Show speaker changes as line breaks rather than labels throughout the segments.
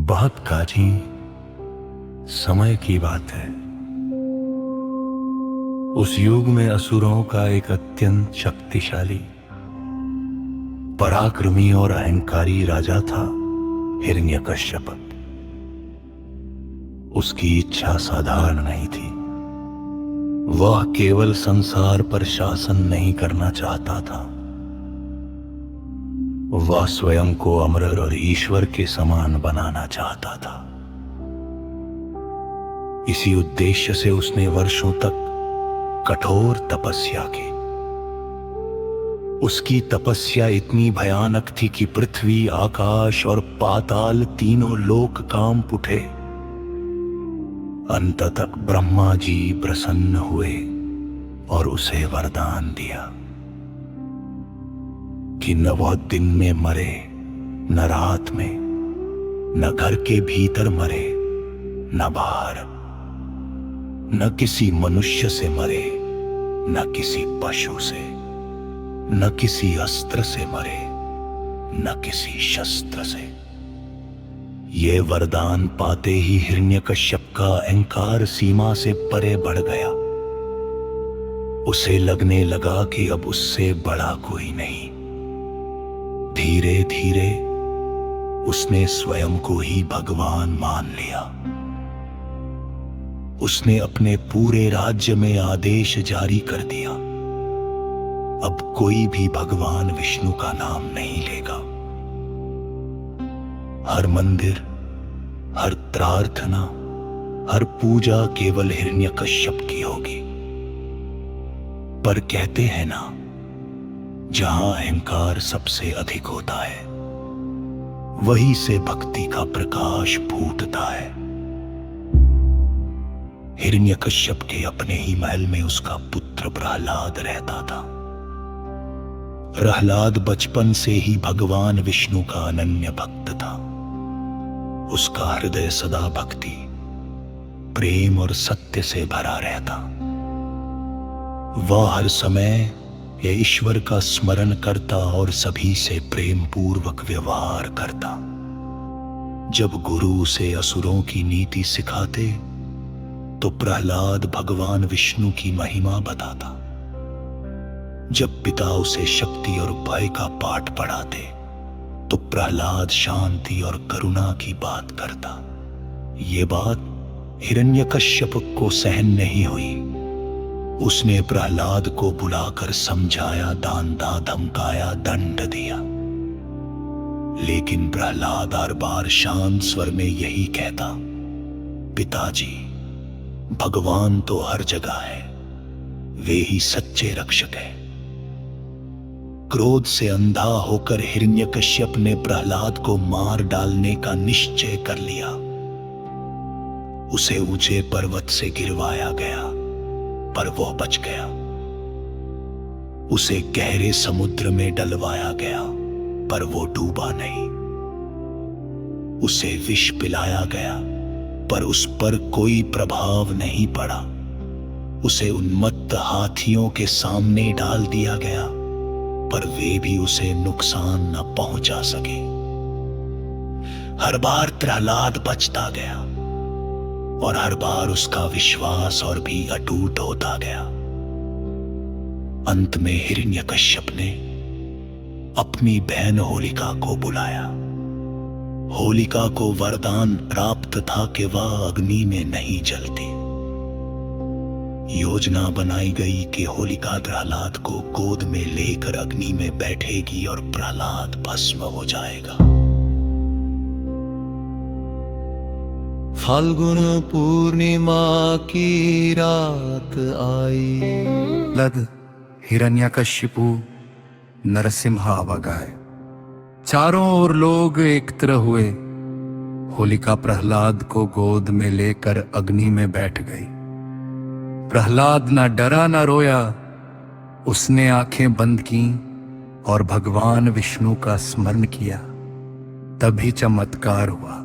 बहुत काजी समय की बात है। उस युग में असुरों का एक अत्यंत शक्तिशाली, पराक्रमी और अहंकारी राजा था, हिरण्यकश्यप। उसकी इच्छा साधारण नहीं थी। वह केवल संसार पर शासन नहीं करना चाहता था, वह स्वयं को अमर और ईश्वर के समान बनाना चाहता था। इसी उद्देश्य से उसने वर्षों तक कठोर तपस्या की। उसकी तपस्या इतनी भयानक थी कि पृथ्वी, आकाश और पाताल तीनों लोक कांप उठे। अंततः ब्रह्मा जी प्रसन्न हुए और उसे वरदान दिया कि न वह दिन में मरे, न रात में, न घर के भीतर मरे, न बाहर, न किसी मनुष्य से मरे, न किसी पशु से, न किसी अस्त्र से मरे, न किसी शस्त्र से। ये वरदान पाते ही हिरण्यकश्यप का अहंकार सीमा से परे बढ़ गया। उसे लगने लगा कि अब उससे बड़ा कोई नहीं। धीरे धीरे उसने स्वयं को ही भगवान मान लिया। उसने अपने पूरे राज्य में आदेश जारी कर दिया, अब कोई भी भगवान विष्णु का नाम नहीं लेगा। हर मंदिर, हर प्रार्थना, हर पूजा केवल हिरण्यकश्यप की होगी। पर कहते हैं ना, जहां अहंकार सबसे अधिक होता है, वहीं से भक्ति का प्रकाश फूटता है। हिरण्यकश्यप के अपने ही महल में उसका पुत्र प्रहलाद रहता था। प्रहलाद बचपन से ही भगवान विष्णु का अनन्य भक्त था। उसका हृदय सदा भक्ति, प्रेम और सत्य से भरा रहता। वह हर समय ये ईश्वर का स्मरण करता और सभी से प्रेम पूर्वक व्यवहार करता। जब गुरु उसे असुरों की नीति सिखाते तो प्रहलाद भगवान विष्णु की महिमा बताता। जब पिता उसे शक्ति और भय का पाठ पढ़ाते तो प्रहलाद शांति और करुणा की बात करता। ये बात हिरण्यकश्यप को सहन नहीं हुई। उसने प्रहलाद को बुलाकर समझाया, दांता धमकाया, दंड दिया। लेकिन प्रहलाद हर बार शांत स्वर में यही कहता, पिताजी, भगवान तो हर जगह है, वे ही सच्चे रक्षक हैं। क्रोध से अंधा होकर हिरण्यकश्यप ने प्रहलाद को मार डालने का निश्चय कर लिया। उसे ऊंचे पर्वत से गिरवाया गया, पर वह बच गया। उसे गहरे समुद्र में डलवाया गया, पर वो डूबा नहीं। उसे विष पिलाया गया, पर उस पर कोई प्रभाव नहीं पड़ा। उसे उन्मत्त हाथियों के सामने डाल दिया गया, पर वे भी उसे नुकसान न पहुंचा सके। हर बार प्रहलाद बचता गया और हर बार उसका विश्वास और भी अटूट होता गया। अंत में हिरण्यकश्यप ने अपनी बहन होलिका को बुलाया। होलिका को वरदान प्राप्त था कि वह अग्नि में नहीं जलती। योजना बनाई गई कि होलिका प्रहलाद को गोद में लेकर अग्नि में बैठेगी और प्रहलाद भस्म हो जाएगा।
फाल्गुन पूर्णिमा की रात आई।
लद हिरण्यकशिपु नरसिम्हा अवगाए। चारों ओर लोग एकत्र हुए। होलिका प्रहलाद को गोद में लेकर अग्नि में बैठ गई। प्रहलाद न डरा न रोया। उसने आंखें बंद की और भगवान विष्णु का स्मरण किया। तभी चमत्कार हुआ।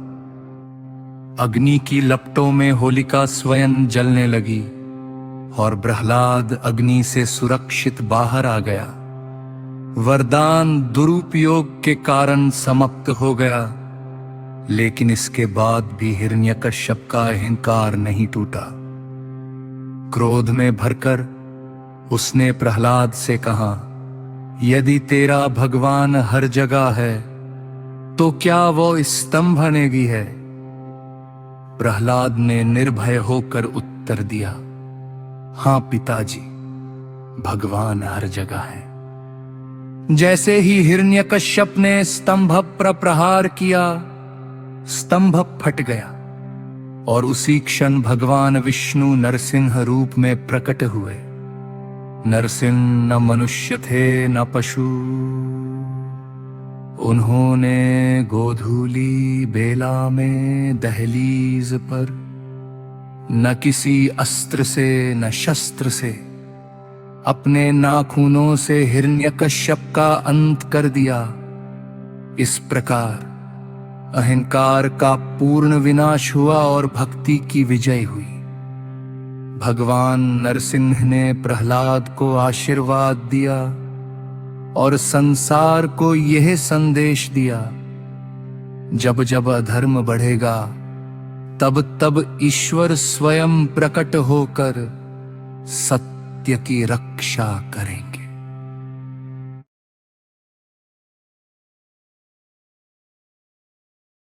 अग्नि की लपटों में होलिका स्वयं जलने लगी और प्रहलाद अग्नि से सुरक्षित बाहर आ गया। वरदान दुरुपयोग के कारण समाप्त हो गया। लेकिन इसके बाद भी हिरण्यकश्यप का अहंकार नहीं टूटा। क्रोध में भरकर उसने प्रहलाद से कहा, यदि तेरा भगवान हर जगह है तो क्या वो स्तंभ बनेगी है? प्रहलाद ने निर्भय होकर उत्तर दिया, हां पिताजी, भगवान हर जगह है। जैसे ही हिरण्यकश्यप ने स्तंभ पर प्रहार किया, स्तंभ फट गया और उसी क्षण भगवान विष्णु नरसिंह रूप में प्रकट हुए। नरसिंह न मनुष्य थे न पशु। उन्होंने गोधूली बेला में दहलीज पर न किसी अस्त्र से न शस्त्र से अपने नाखूनों से हिरण्यकश्यप का अंत कर दिया। इस प्रकार अहंकार का पूर्ण विनाश हुआ और भक्ति की विजय हुई। भगवान नरसिंह ने प्रहलाद को आशीर्वाद दिया और संसार को यह संदेश दिया, जब जब अधर्म बढ़ेगा तब तब ईश्वर स्वयं प्रकट होकर सत्य की रक्षा करेंगे।